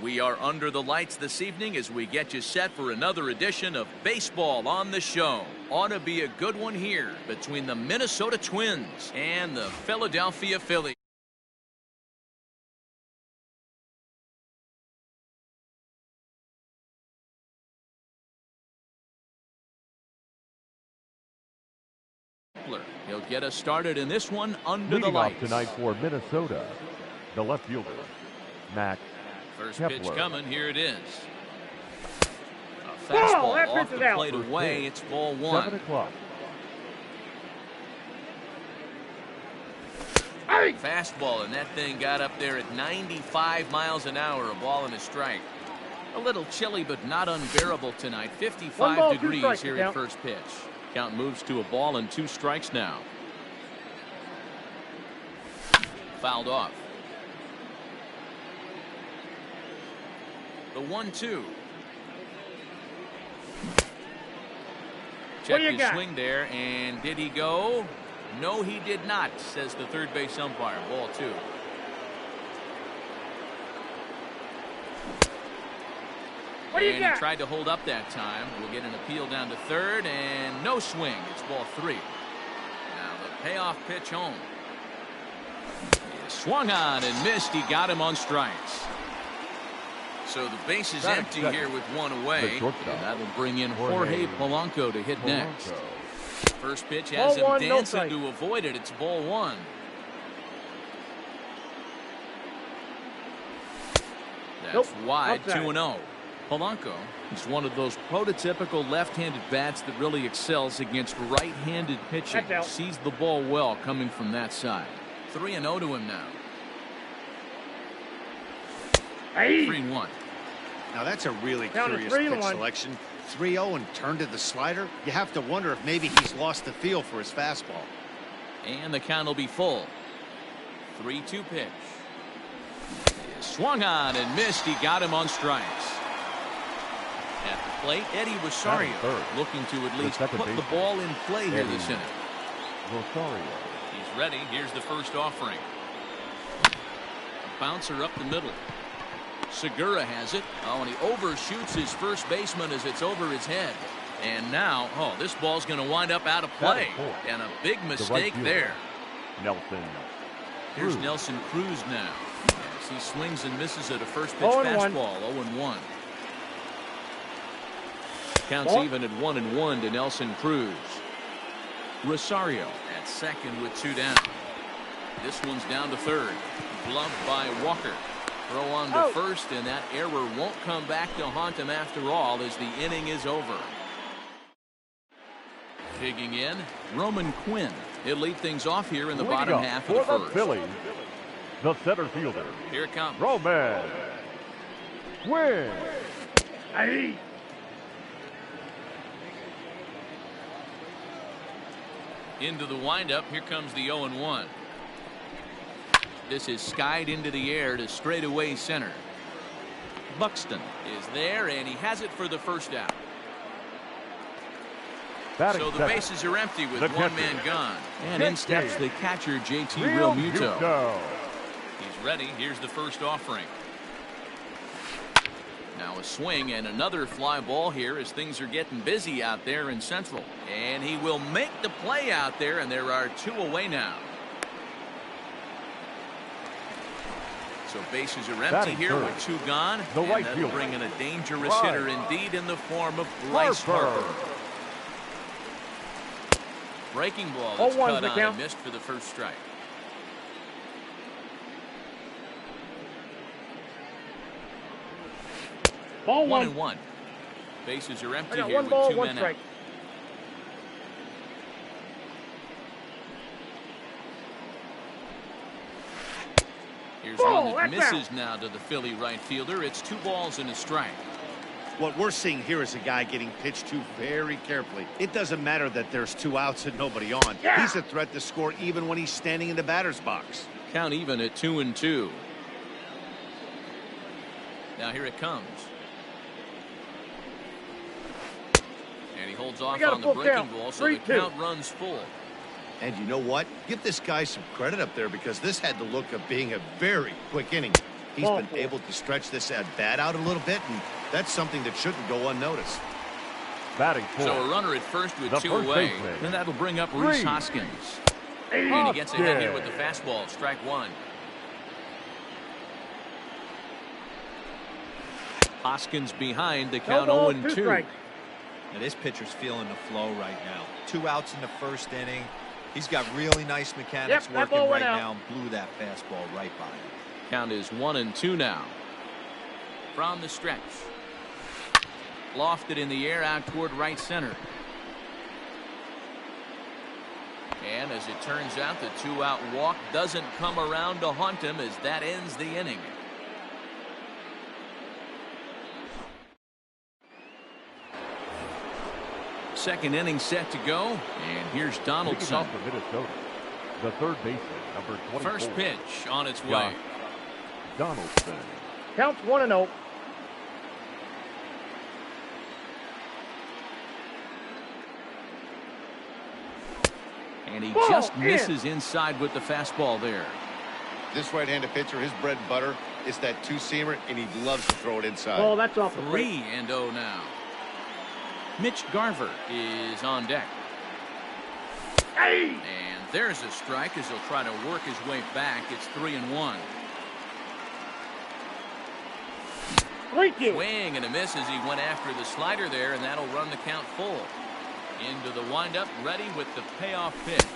We are under the lights this evening as we get you set for another edition of Baseball on the Show. Ought to be a good one here between the Minnesota Twins and the Philadelphia Phillies. He'll get us started in this one under the lights. Leading off tonight for Minnesota, the left fielder, Max First Kepler. pitch coming. Here it is. A fastball off the plate First away. pitch, It's ball one. 7 o'clock. Fastball, and that thing got up there at 95 miles an hour. A ball and a strike. A little chilly, but not unbearable tonight. 55 degrees here at first pitch. Count moves to a ball and 2 strikes now. Fouled off. The 1-2. Check his swing there, and did he go? No, he did not, says the third base umpire. Ball 2. He tried to hold up that time. We'll get an appeal down to third, and no swing. It's ball 3. Now the payoff pitch home. He swung on and missed. He got him on strikes. So the base is empty here with 1 away. And that'll bring in Jorge Polanco to hit next. First pitch has him dancing to avoid it. It's ball 1. That's wide. 2-0. Polanco is one of those prototypical left-handed bats that really excels against right-handed pitching. Sees the ball well coming from that side. 3-0 to him now. 3-1. Now that's a really curious pitch selection. 3-0 and turned to the slider. You have to wonder if maybe he's lost the feel for his fastball. And the count will be full. 3-2 pitch. Swung on and missed. He got him on strikes. At the plate, Eddie Rosario looking to at least put the ball in play here this inning. Rosario. He's ready. Here's the first offering. A bouncer up the middle. Segura has it. Oh, and he overshoots his first baseman as it's over his head. And now, this ball's going to wind up out of play. And a big mistake there. Nelson. Here's Nelson Cruz now. As he swings and misses at a first pitch fastball. 0-1. Counts even at 1-1 to Nelson Cruz. Rosario at second with 2 down. This one's down to third. Gloved by Walker. Throw on to first, and that error won't come back to haunt him after all as the inning is over. Digging in, Roman Quinn. He'll lead things off here in the bottom half of the first. Phillies, the center fielder. Here it comes. Roman Quinn. Into the windup. Here comes the 0-1. This is skied into the air to straightaway center. Buxton is there, and he has it for the first out. So the bases are empty with one man gone. And in steps the catcher, JT Realmuto. He's ready. Here's the first offering. Now a swing and another fly ball here as things are getting busy out there in Central. And he will make the play out there, and there are 2 away now. So bases are empty here with 2 gone. And that'll bring in a dangerous hitter indeed in the form of Bryce Harper. Breaking ball that's cut on and missed for the first strike. Ball 1-1. Bases are empty here with 2 men out. Here's one that misses now to the Philly right fielder. It's 2 balls and a strike. What we're seeing here is a guy getting pitched to very carefully. It doesn't matter that there's 2 outs and nobody on. He's a threat to score even when he's standing in the batter's box. Count even at 2-2. Now here it comes. And he holds off on the breaking ball, so the count runs full. And you know what? Give this guy some credit up there because this had the look of being a very quick inning. He's been able to stretch this at bat out a little bit, and that's something that shouldn't go unnoticed. Batting fourth. So a runner at first with The 2 first away. baseman. And that'll bring up Rhys Hoskins. And he gets ahead here with the fastball. Strike one. Hoskins behind the count 0-2. Now this pitcher's feeling the flow right now. 2 outs in the first inning. He's got really nice mechanics working right now. Blew that fastball right by him. Count is 1-2 now. From the stretch. Lofted in the air out toward right center. And as it turns out, the 2-out walk doesn't come around to haunt him as that ends the inning. Second inning set to go, and here's Donaldson. Off for Minnesota, the third baseman, number 24. First pitch on its way. Donaldson. Counts 1-0. And he just misses inside with the fastball there. This right-handed pitcher, his bread and butter is that two-seamer, and he loves to throw it inside. Oh, that's off the 3-0 now. Mitch Garver is on deck. And there's a strike as he'll try to work his way back. It's 3-1. Swing and a miss as he went after the slider there, and that'll run the count full. Into the windup, ready with the payoff pitch.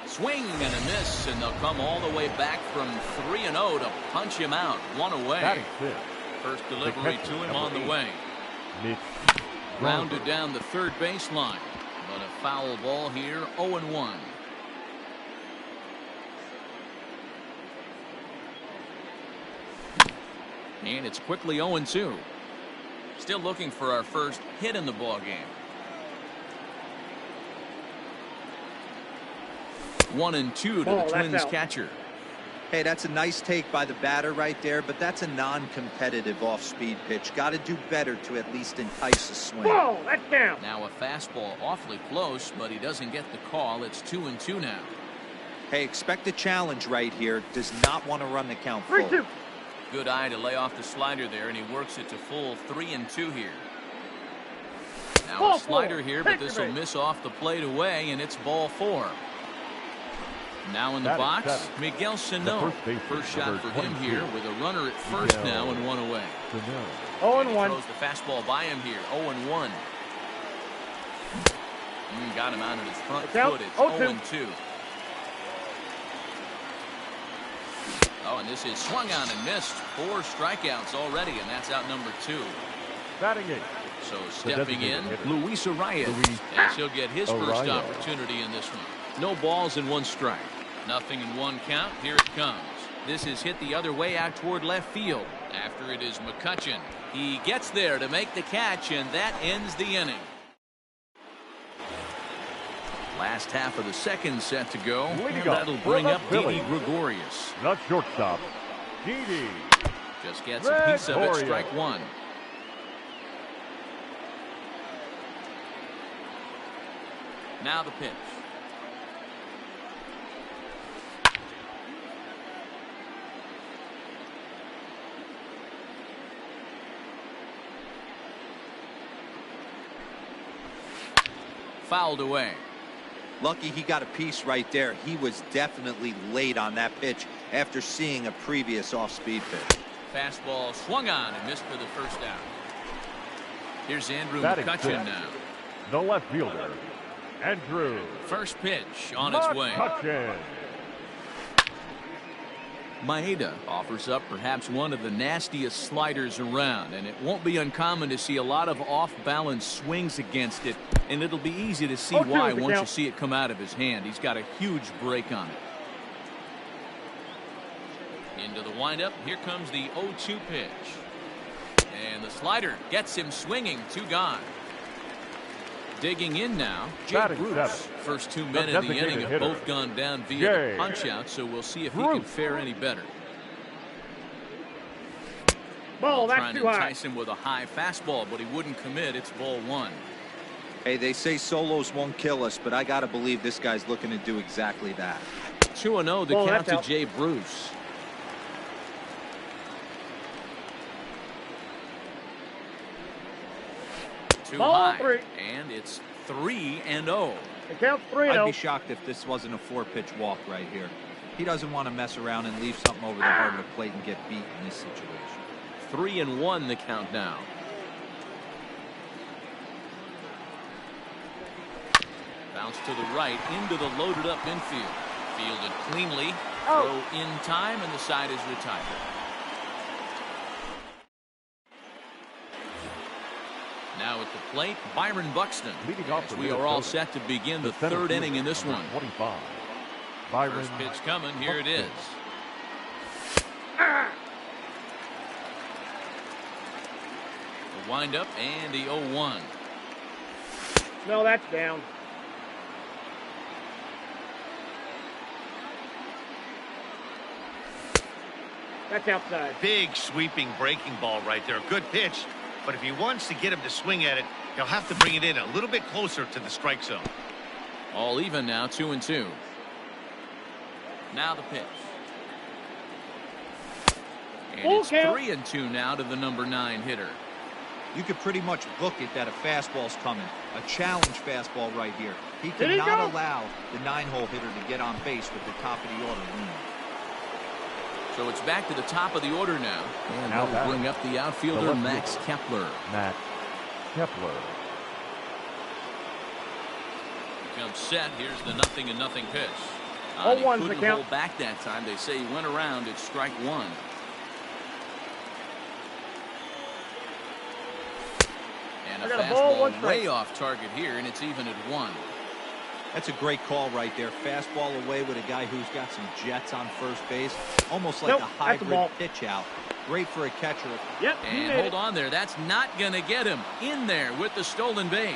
Swing and a miss, and they'll come all the way back from 3-0 to punch him out. 1 away. First delivery to him on the way. Rounded down the third baseline, but a foul ball here, 0-1. And it's quickly 0-2. Still looking for our first hit in the ball game. 1-2 to the Twins catcher. Hey, that's a nice take by the batter right there, but that's a non-competitive off-speed pitch. Got to do better to at least entice a swing. Whoa, that's down. Now a fastball awfully close, but he doesn't get the call. It's 2-2 now. Hey, expect a challenge right here. Does not want to run the count full. 3-2. Good eye to lay off the slider there, and he works it to full 3-2 here. Now a slider here, but this will miss off the plate away, and it's ball 4. Now in the box, Miguel Sano. First shot for him here with a runner at first now and 1 away. 0-1. Throws the fastball by him here. 0-1. Got him out at his front foot. It's 0-2. Oh, and this is swung on and missed. 4 strikeouts already, and that's out number 2. Batting 8. So stepping in, Luis Arias, as he'll get his first opportunity in this one. No balls and 1 strike. Nothing in 1 count. Here it comes. This is hit the other way out toward left field. After it is McCutchen. He gets there to make the catch, and that ends the inning. Last half of the second set to go. And that'll bring up Didi Gregorius. Not shortstop. Didi. Just gets a piece of it. Strike 1. Now the pitch. Fouled away. Lucky he got a piece right there. He was definitely late on that pitch after seeing a previous off-speed pitch. Fastball swung on and missed for the first out. Here's Andrew McCutchen now. The left fielder, Andrew. First pitch on its way. McCutchen. Maeda offers up perhaps one of the nastiest sliders around, and it won't be uncommon to see a lot of off-balance swings against it, and it'll be easy to see why once you see it come out of his hand. He's got a huge break on it. Into the windup, here comes the 0-2 pitch. And the slider gets him swinging, 2 gone. Digging in now, Jay Bruce. First 2 men in the inning have both gone down via the punch-out, so we'll see if he can fare any better. Ball, that's trying to entice him with a high fastball, but he wouldn't commit. It's ball 1. Hey, they say solos won't kill us, but I got to believe this guy's looking to do exactly that. 2-0 the count to Jay Bruce. Too Ball high. 3. And it's 3-0. It counts 3-0. I'd be shocked if this wasn't a 4-pitch walk right here. He doesn't want to mess around and leave something over the heart of the plate and get beat in this situation. 3-1 the count now. Bounce to the right into the loaded up infield. Fielded cleanly. Oh. Throw in time, and the side is retired. Now at the plate, Byron Buxton. Leading off As for we are all Minnesota, set to begin the center third fielder, inning in this number one. 25. Byron First pitch coming. Here it is. The windup and the 0-1. No, that's down. That's outside. Big sweeping breaking ball right there. Good pitch. But if he wants to get him to swing at it, he'll have to bring it in a little bit closer to the strike zone. All even now, 2-2. Now the pitch. And Full it's count. 3-2 now to the number 9 hitter. You could pretty much book it that a fastball's coming. A challenge fastball right here. He Did he cannot go? allow the 9-hole hitter to get on base with the top of the order leaning. So it's back to the top of the order now. And Now that'll batting. bring up the outfielder, The left Max fielder. Kepler. Matt Kepler. Comes set. Here's the 0-0 pitch. He 0-1's the couldn't count. hold back that time. They say he went around. It's strike one. And I a got a ball, one fastball strike. way off target here, and it's even at 1. That's a great call right there. Fastball away with a guy who's got some jets on first base. Almost like Nope, a that's a hybrid ball. pitch out. Great for a catcher. Yep, he And made hold it. on there. That's not going to get him in there with the stolen base.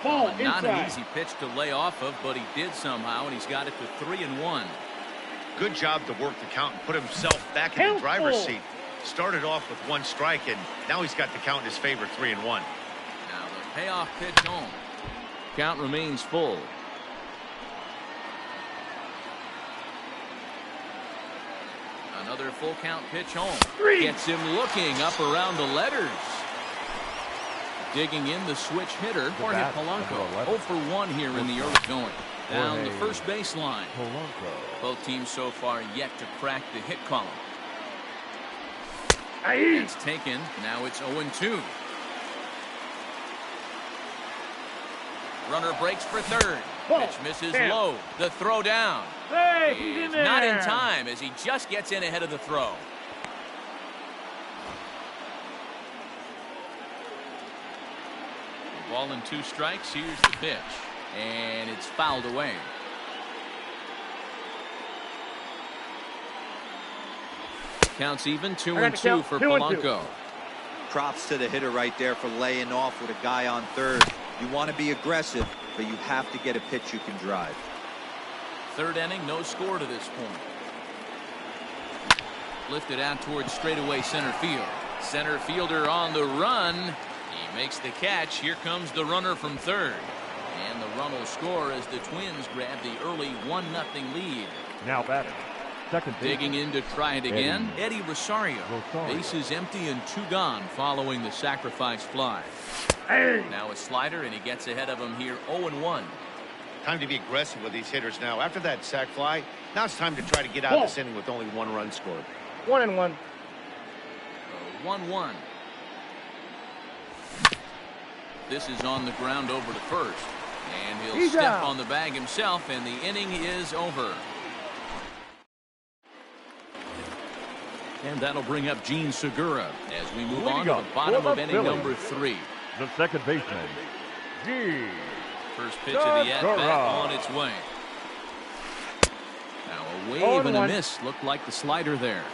Ball Not an inside. easy pitch to lay off of, but he did somehow, and he's got it to 3-1. Good job to work the count and put himself back in the Count driver's full. seat. Started off with 1 strike, and now he's got the count in his favor, 3-1. Now the payoff pitch home. Count remains full. Another full count pitch home. 3. Gets him looking up around the letters. Digging in the switch hitter, Jorge bat, Polanco. number 11. 0 for 1 here in the early going. Down the Jorge first baseline. Polanco. Both teams so far yet to crack the hit column. Aye. It's taken. Now it's 0-2. Runner breaks for third. Ball. Pitch misses Down. low. The throw down. Hey, he's in Is there. not in time as he just gets in ahead of the throw. Ball and 2 strikes. Here's the pitch. And it's fouled away. Counts even. 2-2 count. for 2-2. Polanco. Props to the hitter right there for laying off with a guy on third. You want to be aggressive, but you have to get a pitch you can drive. Third inning, no score to this point. Lifted out towards straightaway center field. Center fielder on the run. He makes the catch. Here comes the runner from third. And the run will score as the Twins grab the early 1-0 lead. Now batting. Second base. Digging in to try it again, Eddie Rosario. Rosario. Bases empty and 2 gone following the sacrifice fly. Hey. Now a slider, and he gets ahead of him here 0-1. Time to be aggressive with these hitters now. After that sac fly, now it's time to try to get out of this inning with only 1 run scored. 1-1. 1-1. This is on the ground over to first. And he'll He's step out. on the bag himself, and the inning is over. And that'll bring up Gene Segura as we move on to the bottom of inning number 3. The second baseman, Gene First pitch of the at-bat Segura. on its way. Now a wave and a 0-1. miss. Looked like the slider there.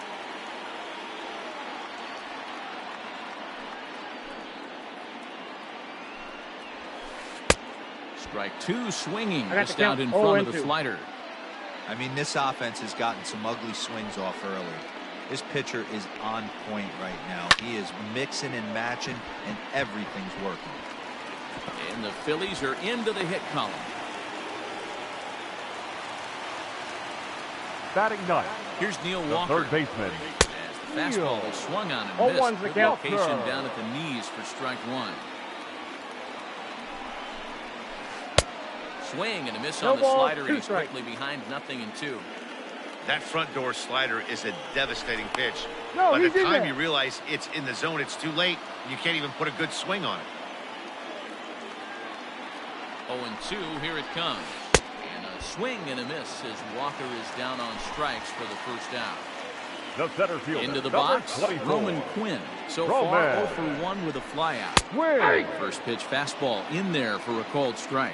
Strike 2 swinging I got just the out count. in front of the 0-2. slider. I mean, this offense has gotten some ugly swings off early. This pitcher is on point right now. He is mixing and matching, and everything's working. And the Phillies are into the hit column. batting ninth. Here's Neil The Walker. third baseman, As the Fastball is swung on and Oh, missed. one's the Good count. location down at the knees for strike one. Swing and a miss No on the ball, slider, and 2 he's strikes. quickly behind 0-2. That front door slider is a devastating pitch. No, By the he's in time there. you realize it's in the zone, it's too late. You can't even put a good swing on it. 0-2, here it comes. And a swing and a miss as Walker is down on strikes for the first out. The center fielder. Into the number box, 24. Roman Quinn. So Roman. far, 0 for 1 with a flyout. Swing. First pitch fastball in there for a called strike.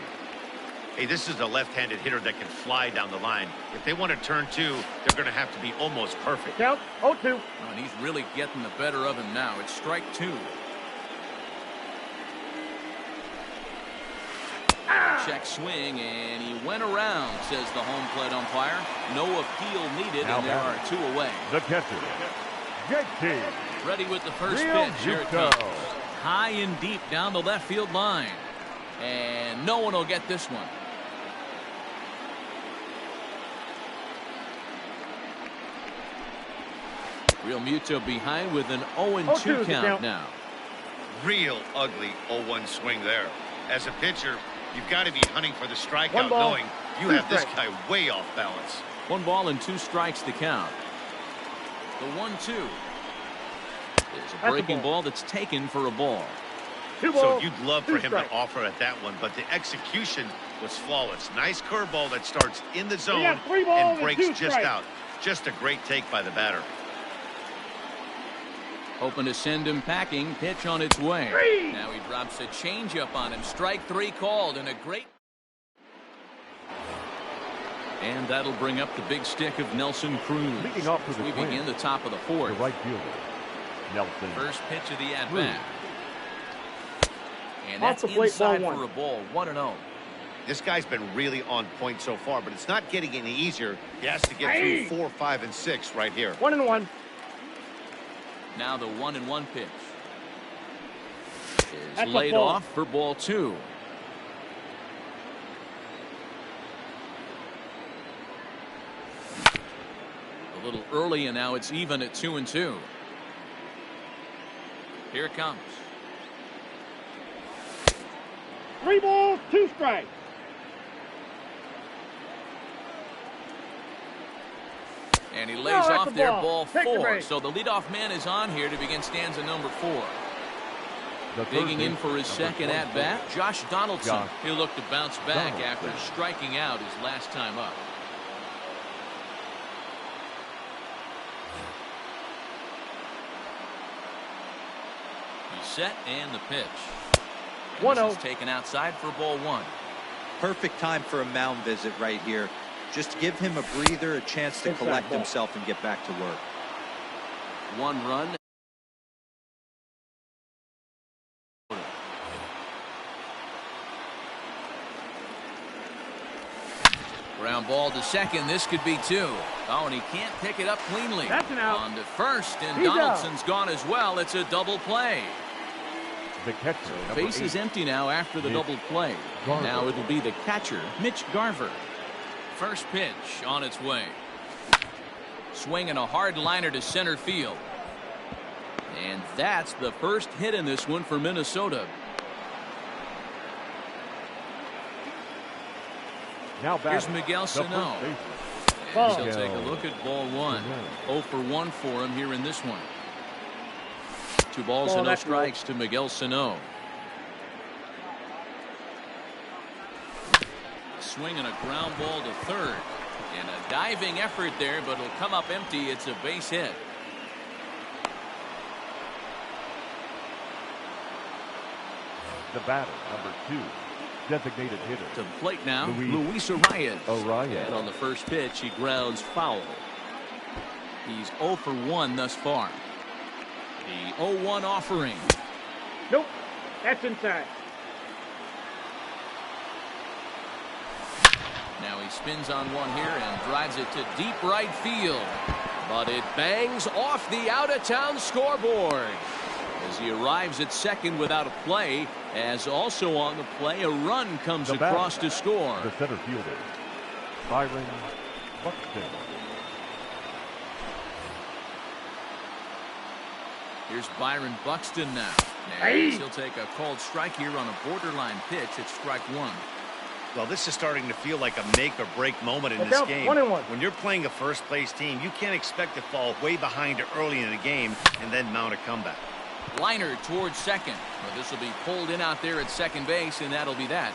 Hey, this is a left-handed hitter that can fly down the line. If they want to turn 2, they're going to have to be almost perfect. Count 0-2. And he's really getting the better of him now. It's strike 2. Check swing, and he went around, says the home plate umpire. No appeal needed, Now and there are batting. 2 away. The catcher. JT. Ready with the first Real pitch. Here it Juco. comes. High and deep down the left field line. And no one will get this one. Real Muto behind with an 0-2 0-2 is the count count. now. Real ugly 0-1 swing there. As a pitcher, you've got to be hunting for the One strikeout, ball, knowing you 2 have this strikes. guy way off balance. 1 ball and 2 strikes to count. The 1-2. There's a a breaking ball. ball that's taken for a ball. 2 So balls, you'd love 2 for him strikes. to offer at that one, but the execution was flawless. Nice curveball that starts in the zone got 3 balls and and breaks 2 just strikes. out. Just a great take by the batter. Hoping to send him packing. Pitch on its way. 3. Now he drops a changeup on him. Strike 3 called, and a great. And that'll bring up the big stick of Nelson Cruz. Leading off for the We Twins. begin the top of the The 4th. right fielder. Nelson. First pitch of the at Cruz. bat. And Off that's the plate, inside ball 1. for a ball. 1-0. This guy's been really on point so far, but it's not getting any easier. He has to get Aye. through 4, 5, and 6 right here. 1-1. Now the 1-1 pitch is That's a laid ball. off for ball 2. A little early, and now it's even at 2-2. Here it comes. 3 balls, 2 strikes. And he lays that's off a there, ball. ball Take the 4. base. So the leadoff man is on here to begin stanza number 4. The third Digging in for his baseman, second number at-bat, Josh Donaldson. Josh He'll look to bounce back Donaldson. after striking out his last time up. He's set, and the pitch. And 1-0. this is taken outside for ball 1. Perfect time for a mound visit right here. Just give him a breather, a chance to Inside collect ball. himself and get back to work. 1 run. Ground ball to second. This could be 2. Oh, and he can't pick it up cleanly. That's an out. On to first, and He's out. Donaldson's gone as well. It's a double play. The catcher. number Base is 8. empty now after the Mitch double play. Garver. Now it'll be the catcher, Mitch Garver. First pitch on its way. Swinging a hard liner to center field. And that's the first hit in this one for Minnesota. Now Here's batting, Miguel the first Sano. baseman. And Ball. he'll take a look at ball 1. Sano. 0 for 1 for him here in this one. 2 balls Ball, and no that's low. strikes to Miguel Sano. Swinging a ground ball to third. And a diving effort there, but it'll come up empty. It's a base hit. The batter, number 2. Designated hitter. To the plate now, Luis Luis Arias. Arias. And on the first pitch, he grounds foul. He's 0 for 1 thus far. The 0-1 offering. Nope. That's inside. Now he spins on one here and drives it to deep right field. But it bangs off the out-of-town scoreboard as he arrives at second without a play. As also on the play, a run comes The batter, across to score. The center fielder. Byron Buxton. Here's Byron Buxton now. Hey. He'll take a called strike here on a borderline pitch at strike one. Well, this is starting to feel like a make-or-break moment in Look this out, game. 1-1. When you're playing a first-place team, you can't expect to fall way behind early in the game and then mount a comeback. Liner towards second. Well, this will be pulled in out there at second base, and that'll be that.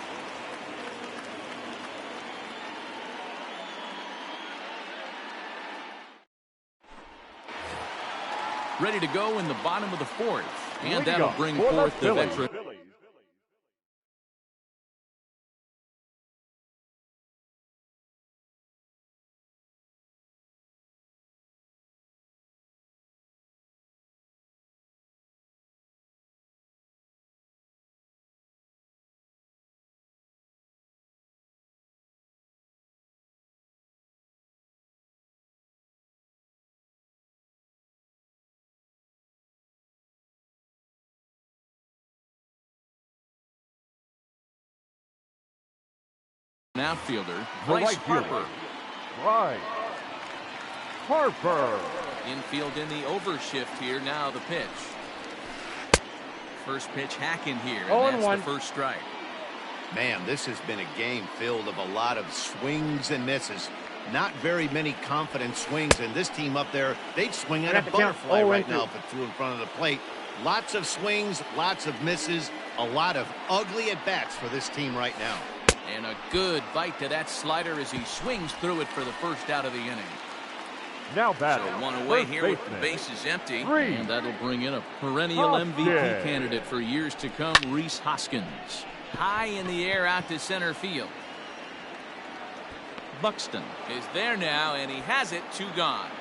Ready to go in the bottom of the fourth. And that'll bring forth the veteran. Outfielder Bryce Harper. Bryce Harper. Infield in the overshift here. Now the pitch. First pitch hacking here, and that's the first strike. Man, this has been a game filled of a lot of swings and misses. Not very many confident swings, and this team up there, they'd swing at a butterfly right now if it threw in front of the plate. Lots of swings, lots of misses, a lot of ugly at-bats for this team right now. And a good bite to that slider as he swings through it for the first out of the inning. Now batting. So one away here with the bases empty. And that'll bring in a perennial MVP candidate for years to come, Rhys Hoskins. High in the air out to center field. Buxton is there now, and he has it. 2 gone.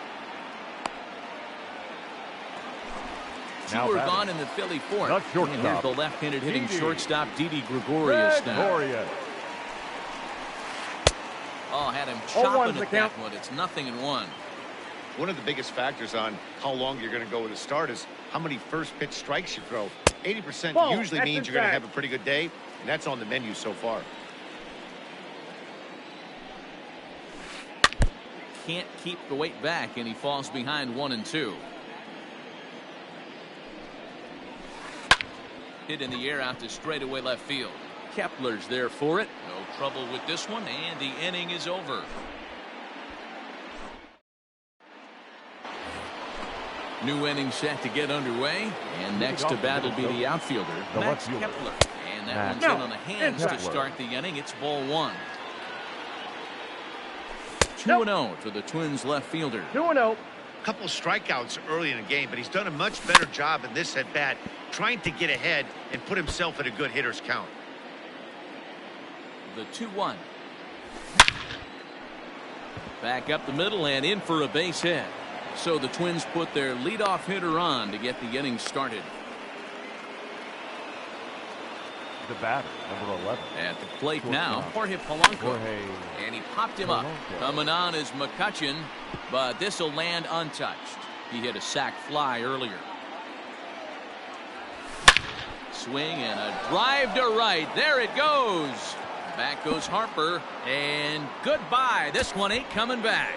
Two are gone in the Philly fourth. And here's the left-handed hitting shortstop, Didi Gregorius now. Oh, had him chopping at that one. It's 0-1. One of the biggest factors on how long you're going to go with a start is how many first pitch strikes you throw. 80% usually means you're going to have a pretty good day, and that's on the menu so far. Can't keep the weight back, and he falls behind 1-2. Hit in the air out to straightaway left field. Kepler's there for it. No trouble with this one, and the inning is over. New inning set to get underway, and next to bat will be the outfielder, Max Kepler. And that one's in on the hands to start the inning. It's ball 1. 2-0 for the Twins left fielder. 2-0. Couple strikeouts early in the game, but he's done a much better job in this at-bat trying to get ahead and put himself in a good hitter's count. The 2-1. Back up the middle and in for a base hit. So the Twins put their leadoff hitter on to get the inning started. The batter, number 11. At the plate now, Jorge Polanco. And he popped him up. Coming on is McCutchen, but this will land untouched. He hit a sac fly earlier. Swing and a drive to right. There it goes. Back goes Harper, and goodbye. This one ain't coming back.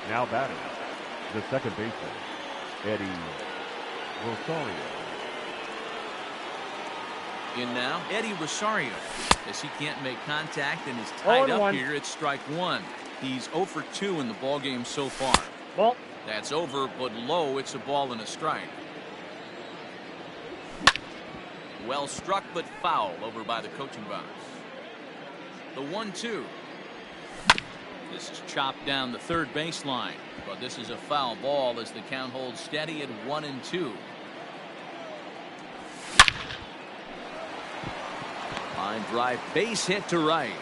Now batting, the second baseman, Eddie Rosario. In now, Eddie Rosario, as he can't make contact and is tied up here at strike 1. He's 0 for 2 in the ballgame so far. Ball. That's over, but low. It's a ball and a strike. Well struck, but foul over by the coaching box. The 1-2. This is chopped down the third baseline, but this is a foul ball as the count holds steady at 1-2. Line drive, base hit to right.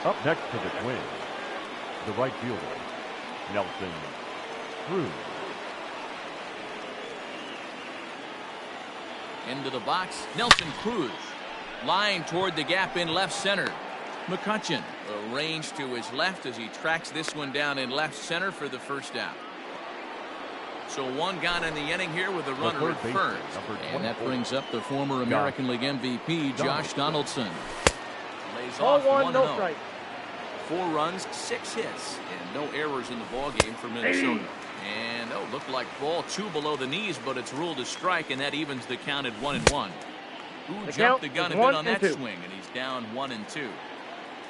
Up next to the Twins, the right fielder, Nelson Cruz. Into the box, Nelson Cruz. Line toward the gap in left center. McCutchen arranged to his left as he tracks this one down in left center for the first out. So one got in the inning here with a runner at first. And that brings up the former American League MVP, Josh Donaldson. Lays off 1-0. No strike. 4 runs, 6 hits, and no errors in the ballgame for Minnesota. And looked like ball 2 below the knees, but it's ruled a strike, and that evens the count at 1-1. Who jumped the gun a bit on that swing, and he's down 1-2.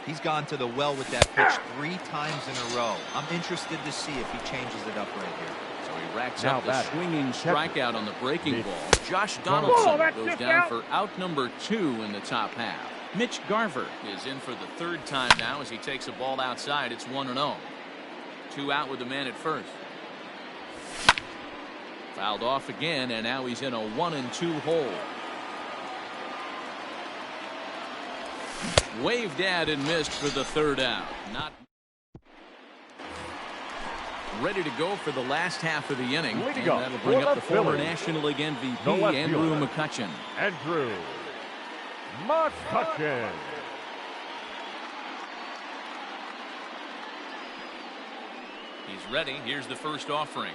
He's gone to the well with that pitch 3 times in a row. I'm interested to see if he changes it up right here. So he racks up the swinging strikeout on the breaking ball. Josh Donaldson goes down for out number 2 in the top half. Mitch Garver is in for the 3rd time now as he takes a ball outside. It's 1-0. 2 out with the man at first. Fouled off again, and now he's in a 1-2 hole. Waved at and missed for the 3rd out. Not ready to go for the last half of the inning. And that'll bring up the former National League MVP, Andrew McCutchen. Andrew McCutchen. He's ready. Here's the first offering.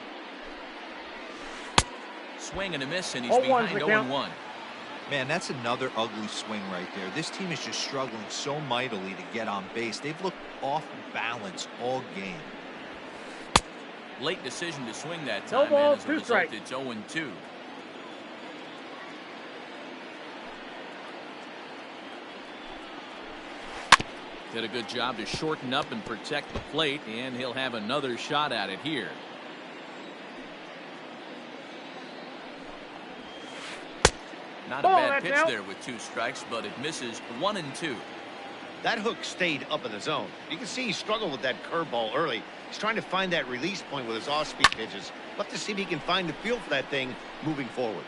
Swing and a miss, and he's behind 0-1. Man, that's another ugly swing right there. This team is just struggling so mightily to get on base. They've looked off balance all game. Late decision to swing that time, and as a result, it's 0-2. Did a good job to shorten up and protect the plate, and he'll have another shot at it here. Not a bad pitch there with 2 strikes, but it misses 1-2. That hook stayed up in the zone. You can see he struggled with that curveball early. He's trying to find that release point with his off-speed pitches. Love to see if he can find the feel for that thing moving forward.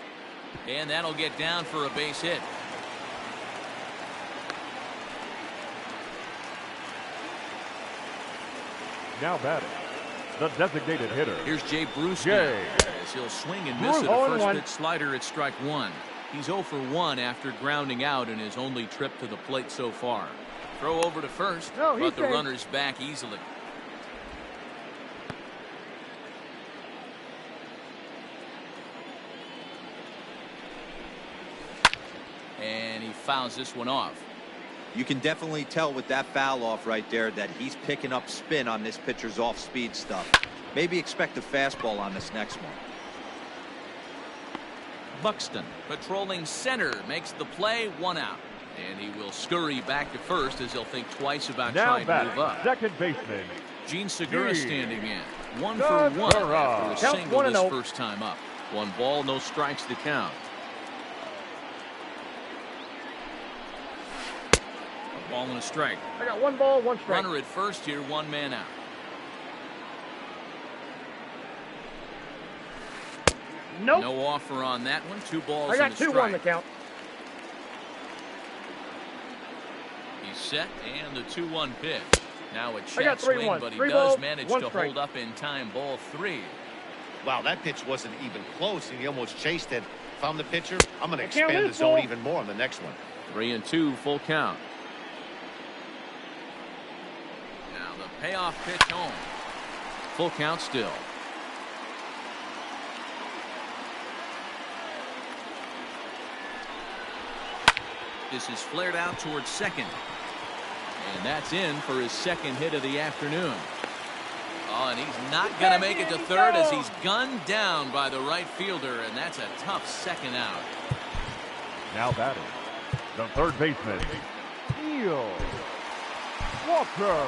And that'll get down for a base hit. Now batting, the designated hitter. Here's Jay Bruce as he'll swing and miss at a first pitch slider at strike 1. He's 0 for 1 after grounding out in his only trip to the plate so far. Throw over to first, but the runner's back easily. And he fouls this one off. You can definitely tell with that foul off right there that he's picking up spin on this pitcher's off-speed stuff. Maybe expect a fastball on this next one. Buxton patrolling center makes the play, 1 out. And he will scurry back to first as he'll think twice about trying to move up. Second baseman Gene Segura standing in. 1 for 1 after a single this first time up. 1 ball, no strikes to count. A ball and a strike. I got 1 ball, 1 strike. Runner at first here, 1 man out. Nope. No offer on that one. 2 balls I and a got 2 strike. on the count. He's set, and the 2-1 pitch. Now a check swing, but he does balls, manage to strike. hold up in time. Ball 3. Wow, that pitch wasn't even close, and he almost chased it. If I'm the pitcher, I'm going to expand the zone even more on the next one. 3-2, full count. Now the payoff pitch home. Full count still. This is flared out towards second. And that's in for his 2nd hit of the afternoon. Oh, and he's not going to make it to third as he's gunned down by the right fielder, and that's a tough 2nd out. Now batting, the third baseman, Neil Walker.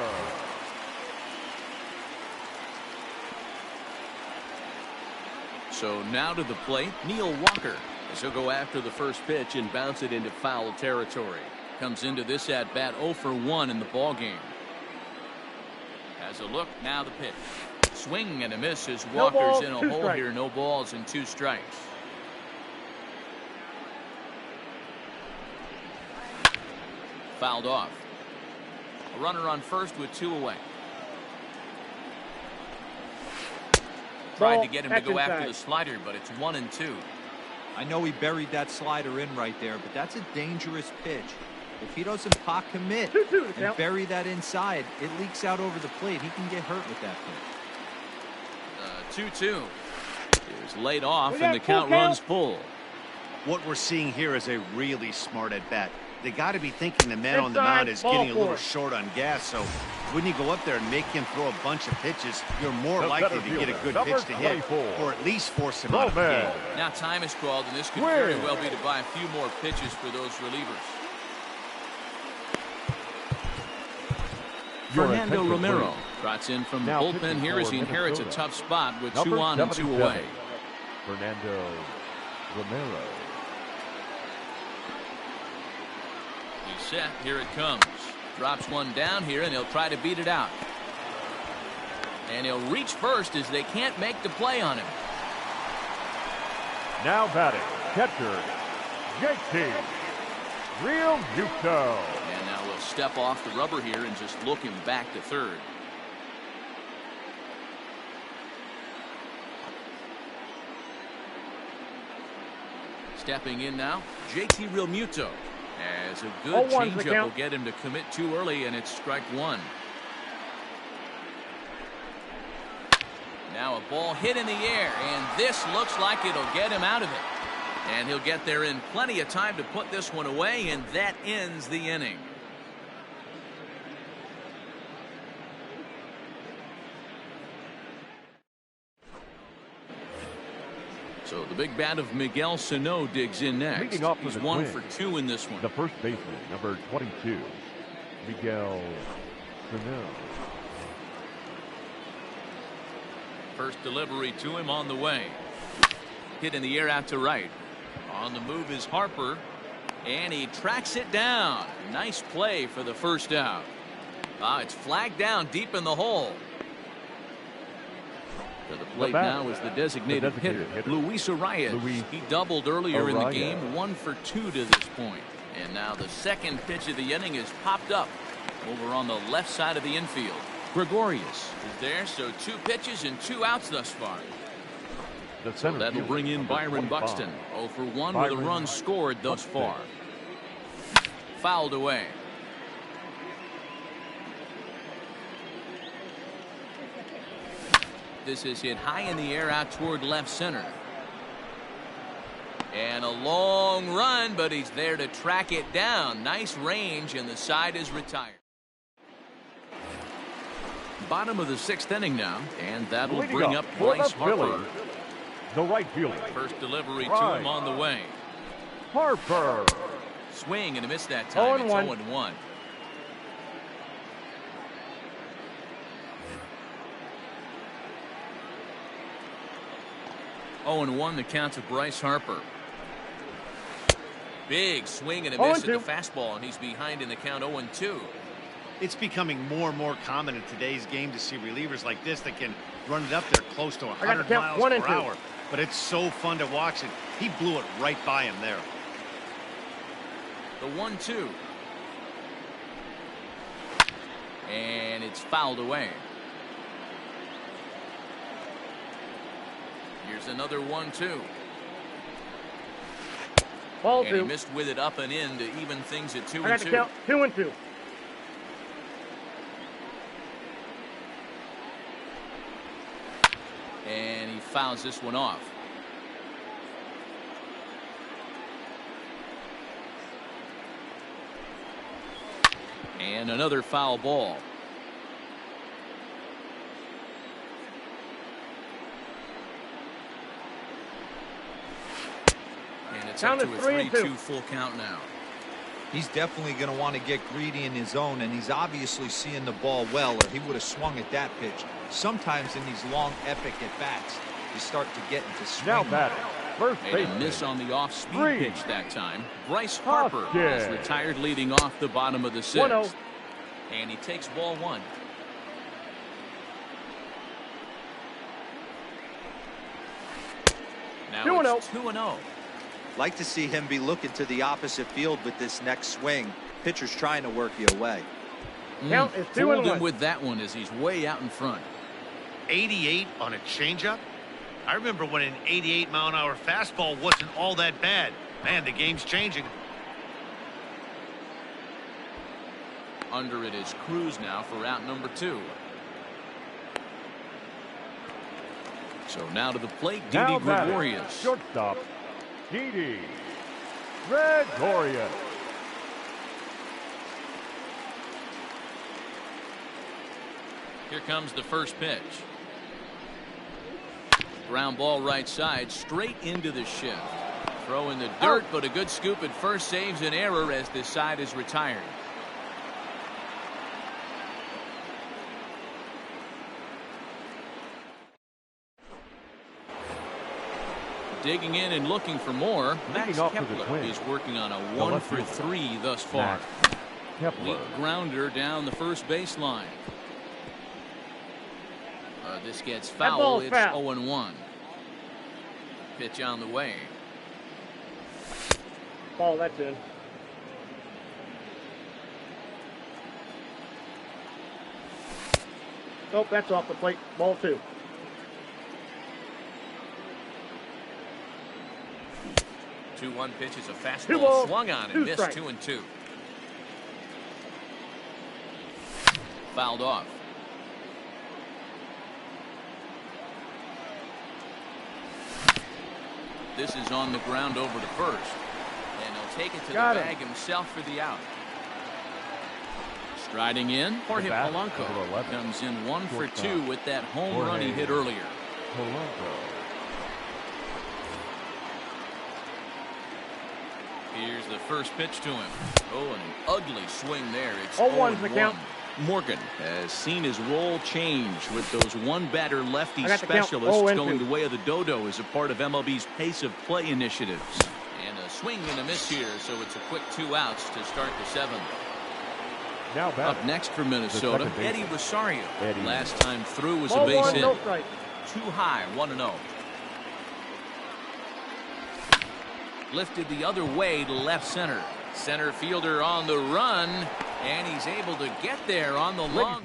So now to the plate, Neil Walker. As he'll go after the first pitch and bounce it into foul territory. Comes into this at bat 0 for 1 in the ball game. Has a look, now the pitch. Swing and a miss as Walker's in a hole here. No balls and 2 strikes. Fouled off. A runner on first with 2 away. Tried to get him to go after the slider, but it's 1-2. I know he buried that slider in right there, but that's a dangerous pitch. If he doesn't pot commit and bury that inside, it leaks out over the plate. He can get hurt with that pitch. 2-2. is laid off, and the count runs full. What we're seeing here is a really smart at bat. They got to be thinking the man on the mound is getting a little short on gas, so when you go up there and make him throw a bunch of pitches, you're more likely to get a good pitch to hit, or at least force him out of the game. Now time is called, and this could very well be to buy a few more pitches for those relievers. Fernando Romero trots in from the bullpen here as he inherits a tough spot with 2 on and 2 away. Fernando Romero. He's set. Here it comes. Drops one down here, and he'll try to beat it out. And he'll reach first as they can't make the play on him. Now batting, catcher, JT Realmuto. And now we'll step off the rubber here and just look him back to third. Stepping in now, JT Realmuto. As a good changeup will get him to commit too early, and it's strike 1. Now a ball hit in the air, and this looks like it'll get him out of it. And he'll get there in plenty of time to put this one away, and that ends the inning. So the big bat of Miguel Sano digs in next. He's 1 for 2 in this one. The first baseman, number 22, Miguel Sano. First delivery to him on the way. Hit in the air out to right. On the move is Harper, and he tracks it down. Nice play for the first out. It's flagged down deep in the hole. To the plate now is the designated hitter, Luis Arias. He doubled earlier in the game, 1 for 2 to this point. And now the second pitch of the inning is popped up over on the left side of the infield. Gregorius is there, so 2 pitches and 2 outs thus far. So that'll bring in Byron Buxton. 0 for 1 with a run scored thus far. Fouled away. This is hit high in the air out toward left center. And a long run, but he's there to track it down. Nice range, and the side is retired. Bottom of the 6th inning now, and that'll bring up Bryce Harper. The right fielder. First delivery to him on the way. Harper. Swing and a miss that time. It's 0-1. Oh, and 1 the count to Bryce Harper. Big swing and a miss at the fastball, and he's behind in the count 0-2. It's becoming more and more common in today's game to see relievers like this that can run it up there close to 100 miles per hour. But it's so fun to watch it. He blew it right by him there. The 1-2. And it's fouled away. Here's another 1-2. Ball and 2. He missed with it up and in to even things at 2-2. I got to count 2-2. And he fouls this one off. And another foul ball. And it's up to a 3-2 full count now. He's definitely going to want to get greedy in his zone, and he's obviously seeing the ball well, or he would have swung at that pitch. Sometimes in these long, epic at-bats, you start to get into swing. Now batting, first base. A miss on the off-speed pitch that time. Bryce Harper is retired leading off the bottom of the 6th. 1-0. And he takes ball 1. Now it's 2-0. Like to see him be looking to the opposite field with this next swing. Pitcher's trying to work you away. Count is 2-1. Fooled him with that one as he's way out in front. 88 on a changeup. I remember when an 88-mile-an-hour fastball wasn't all that bad. Man, the game's changing. Under it is Cruz now for out number 2. So now to the plate, Now Didi batting, Gregorius. shortstop, Didi Gregorius. Here comes the first pitch. Ground ball right side, straight into the shift. Throw in the dirt, but a good scoop at first saves an error as this side is retired. Digging in and looking for more, Max Kepler is working on a 1-for-3 thus far. Weak grounder down the first baseline. This gets foul. It's 0-1. Pitch on the way. Ball, that's in. Nope, that's off the plate. Ball 2. Two-one pitch is a fastball swung on and missed. 2-2. Fouled off. This is on the ground over to first. And he'll take it to the bag himself for the out. Striding in, Jorge Polanco comes in 1-for-2 with that home run he hit earlier. Here's the first pitch to him. Oh, and an ugly swing there. It's 0-1's the count. Morgan has seen his role change with those one-batter lefty specialists going the way of the dodo as a part of MLB's pace of play initiatives. And a swing and a miss here, so it's a quick 2 outs to start the 7th. Now up next for Minnesota, Eddie Rosario. Last time through was a base hit. Too high, 1-0. Lifted the other way to left center. Center fielder on the run, and he's able to get there on the long.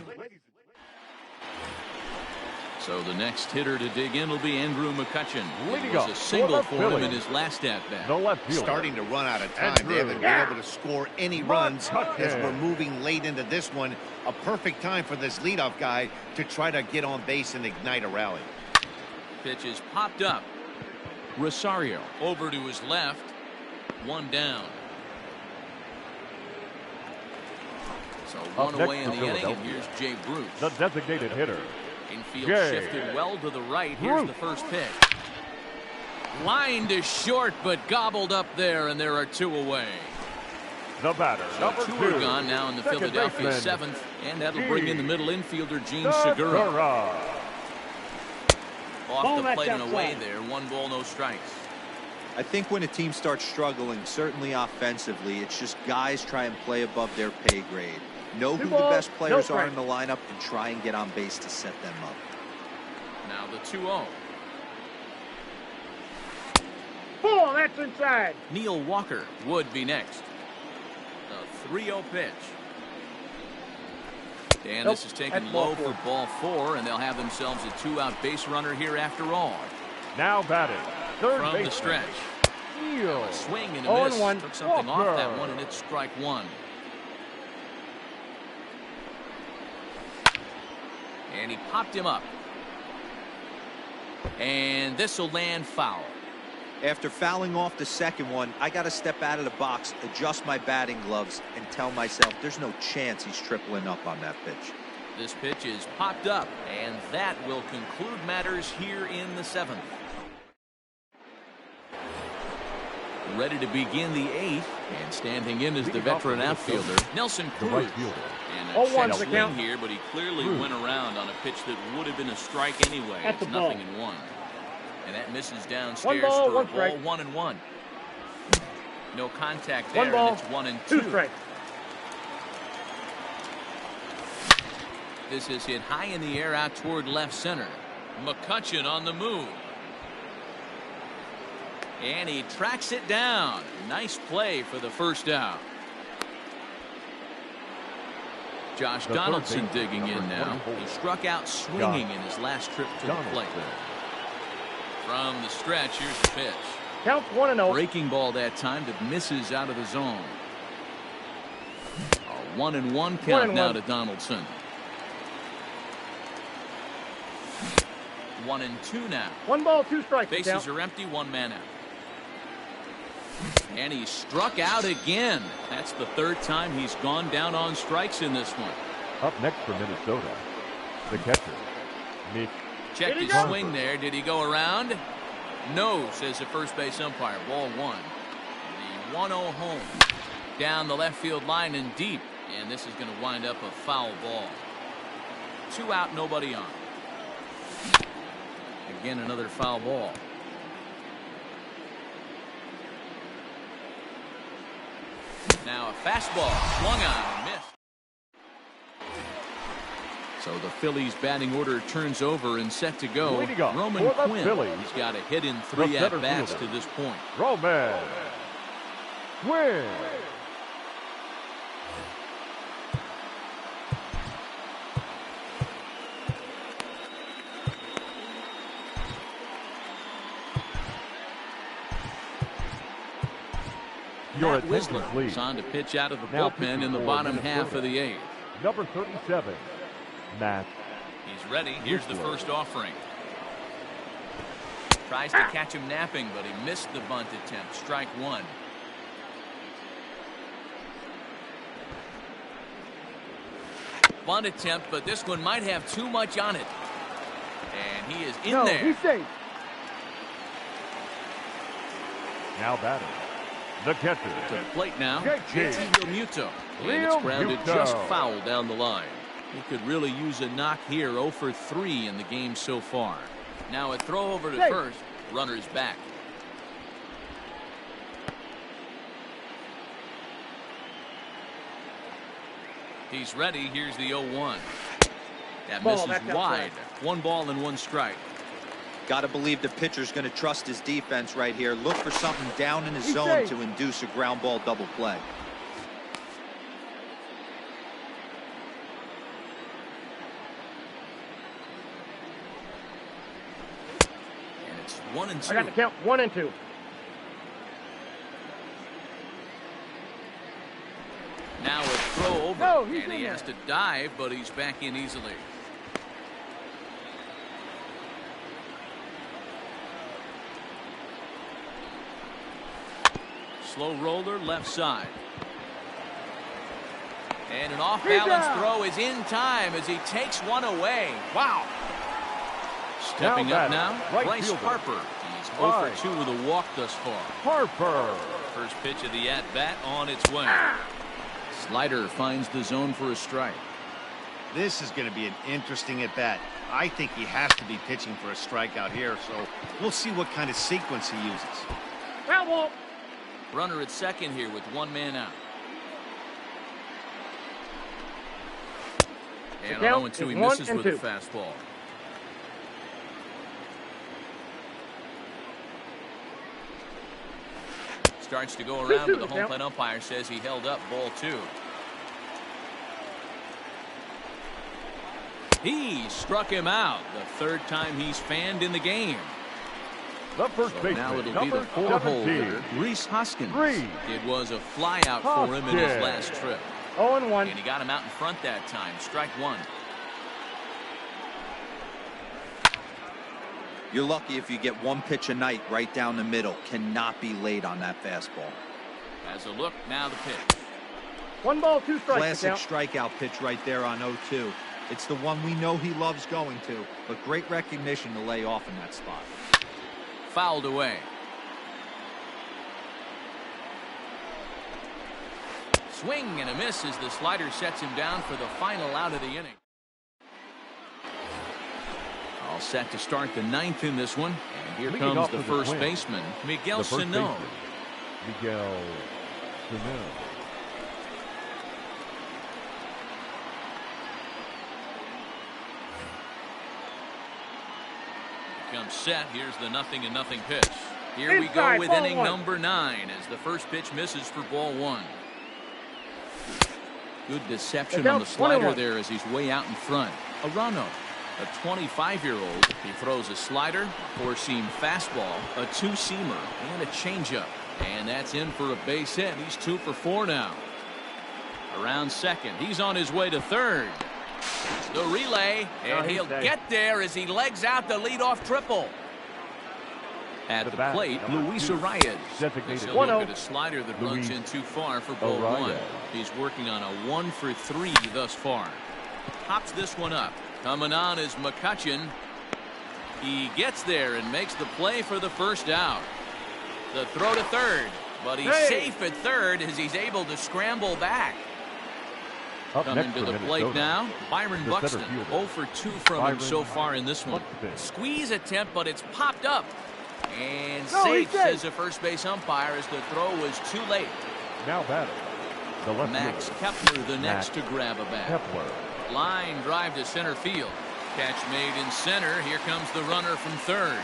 So the next hitter to dig in will be Andrew McCutchen. It was a single for him in his last at-bat. Starting to run out of time. They haven't been able to score any runs as we're moving late into this one. A perfect time for this leadoff guy to try to get on base and ignite a rally. Pitch is popped up. Rosario over to his left. 1 down. So 1 away in the inning, and here's Jay Bruce. The designated hitter. Infield shifted well to the right. Here's the first pitch. Line to short, but gobbled up there, and there are 2 away. The batter, so 2 are gone now in the Philadelphia 7th, and that'll bring in the middle infielder, Gene Segura. Off the plate and away there. 1 ball, no strikes. I think when a team starts struggling, certainly offensively, it's just guys try and play above their pay grade. Know who the best players are in the lineup and try and get on base to set them up. Now the 2-0. Ball, that's inside. Neil Walker would be next. The 3-0 pitch. And this is taken low for ball 4, and they'll have themselves a 2-out base runner here after all. Now batting, third from the stretch. A swing and a miss. Took something off that one, and it's strike 1. And he popped him up. And this will land foul. After fouling off the second one, I got to step out of the box, adjust my batting gloves, and tell myself there's no chance he's tripling up on that pitch. This pitch is popped up, and that will conclude matters here in the 7th. Ready to begin the 8th, and standing in is the veteran outfielder, Nelson Cruz. And a check swing here, but he clearly went around on a pitch that would have been a strike anyway. It's 0-1. And that misses downstairs for a ball, 1-1. No contact there, and it's 1-2. This is hit high in the air out toward left center. McCutchen on the move. And he tracks it down. Nice play for the first out. Josh Donaldson digging in now. He struck out swinging in his last trip to the plate. From the stretch, here's the pitch. Counts 1-0. Breaking ball that time that misses out of the zone. A 1-1 count now to Donaldson. 1-2 now. 1 ball, 2 strikes. Bases are empty, 1 man out. And he struck out again. That's the 3rd time he's gone down on strikes in this one. Up next for Minnesota, the catcher, Mitch. Checked his swing there. Did he go around? No, says the first base umpire. Ball 1. The 1-0 home. Down the left field line and deep. And this is going to wind up a foul ball. 2 out, nobody on. Again, another foul ball. Now a fastball swung on and missed. So the Phillies batting order turns over and set to go. Roman Quinn. He's got a hit in 3 at-bats to this point. Roman Quinn. Matt Wisler is on to pitch out of the bullpen in the bottom half of the 8th. Number 37, Matt. He's ready. Here's the first offering. Tries to catch him napping, but he missed the bunt attempt. Strike 1. Bunt attempt, but this one might have too much on it. And he is in there. He's safe. Now batting, the catcher. To the plate now, JT Realmuto. And it's grounded just foul down the line. He could really use a knock here. 0 for 3 in the game so far. Now a throw over to first. Runner's back. He's ready. Here's the 0-1. That misses wide. 1 ball and 1 strike. Got to believe the pitcher's going to trust his defense right here. Look for something down in his zone to induce a ground ball double play. And it's 1-2. I got the count. 1-2. Now a throw over, and he has to dive, but he's back in easily. Slow roller left side. And an off-balance throw is in time as he takes one away. Wow. Stepping up now, Bryce Harper. He's 0 for 2 with a walk thus far. Harper. First pitch of the at-bat on its way. Slider finds the zone for a strike. This is going to be an interesting at-bat. I think he has to be pitching for a strikeout here, so we'll see what kind of sequence he uses. Foul ball. Runner at second here with 1 man out. And on 0-2, he misses with a fastball. Starts to go around, but the home plate umpire says he held up. Ball 2. He struck him out. The 3rd time he's fanned in the game. The first baseman, now it'll be the 4-hole hitter, Rhys Hoskins. It was a flyout for him in his last trip. 0-1. And he got him out in front that time. Strike 1. You're lucky if you get 1 pitch a night right down the middle. Cannot be late on that fastball. As a look, now the pitch. 1 ball, 2 strikes. Classic strikeout pitch right there on 0-2. It's the one we know he loves going to, but great recognition to lay off in that spot. Fouled away. Swing and a miss as the slider sets him down for the final out of the inning. All set to start the 9th in this one. And here comes the first baseman, Miguel Sano. Miguel Sano. Comes set. Here's the 0-0 pitch. Here we go with inning number 9 as the first pitch misses for ball 1. Good deception on the slider there as he's way out in front. Arano, a 25-year-old. He throws a slider, a 4-seam fastball, a 2-seamer, and a changeup. And that's in for a base hit. He's 2 for 4 now. Around second. He's on his way to third. The relay, and he'll get there as he legs out the leadoff triple. At the plate, Luis Arias. Designated He'll look at a slider that runs in too far for ball one. He's working on a 1-for-3 thus far. Pops this one up. Coming on is McCutchen. He gets there and makes the play for the first out. The throw to third, but he's safe at third as he's able to scramble back. Coming to the plate now, Byron Buxton. 0 for 2 from him so far in this one. Squeeze attempt, but it's popped up. And safe, says the first base umpire, as the throw was too late. Now batting, the left Max Kepler, the next to grab a bat. Kepler. Line drive to center field. Catch made in center. Here comes the runner from third.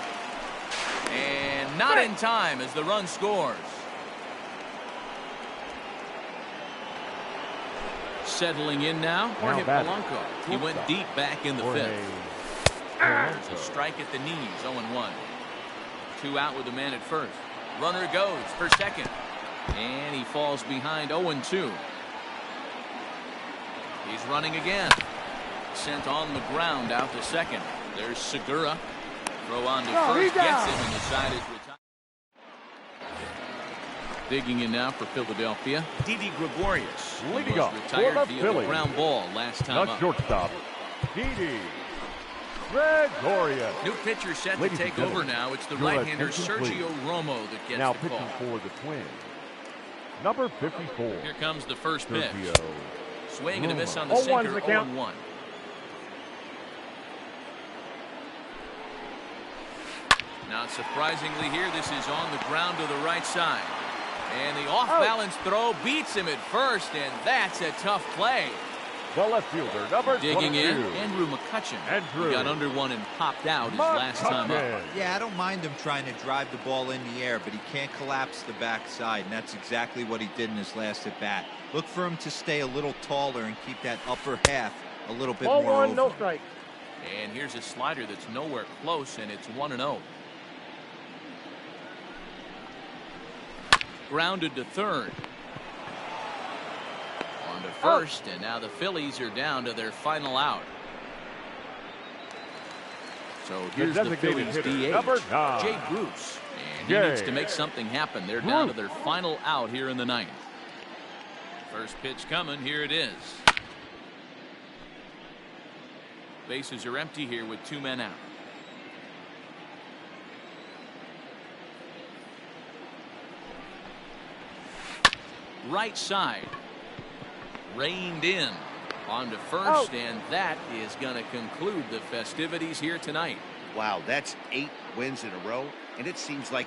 And not in time as the run scores. Settling in now, Jorge Polanco. He went deep back in the fifth. There's a strike at the knees, 0-1. 2 out with the man at first. Runner goes for second. And he falls behind 0-2. He's running again. Sent on the ground out to second. There's Segura. Throw on to first. Gets him, and the side is retired. Digging in now for Philadelphia. Didi Gregorius. Leading up retired via the ground ball last time the up. Shortstop, Didi Gregorius. New pitcher set to take over now. It's the right-hander Sergio Romo that gets now the call. pitching for the Twins, number 54. Here comes the first pitch. Sergio Swing and a miss on the sinker, 0-1. Not surprisingly here, this is on the ground to the right side. And the off-balance throw beats him at first, and that's a tough play. The left fielder, number Digging 22. in, Andrew McCutchen. He got under one and popped out his last time up. Yeah, I don't mind him trying to drive the ball in the air, but he can't collapse the backside, and that's exactly what he did in his last at-bat. Look for him to stay a little taller and keep that upper half a little bit more over. 0-1, no strike. And here's a slider that's nowhere close, and it's 1-0. Grounded to third. On to first, and now the Phillies are down to their final out. So here's the Phillies DH, Jay Bruce. And he needs to make something happen. They're down to their final out here in the ninth. First pitch coming. Here it is. Bases are empty here with 2 men out. Right side. Reined in. On to first, and that is going to conclude the festivities here tonight. Wow, that's 8 wins in a row, and it seems like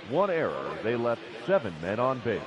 One error. They left 7 men on base.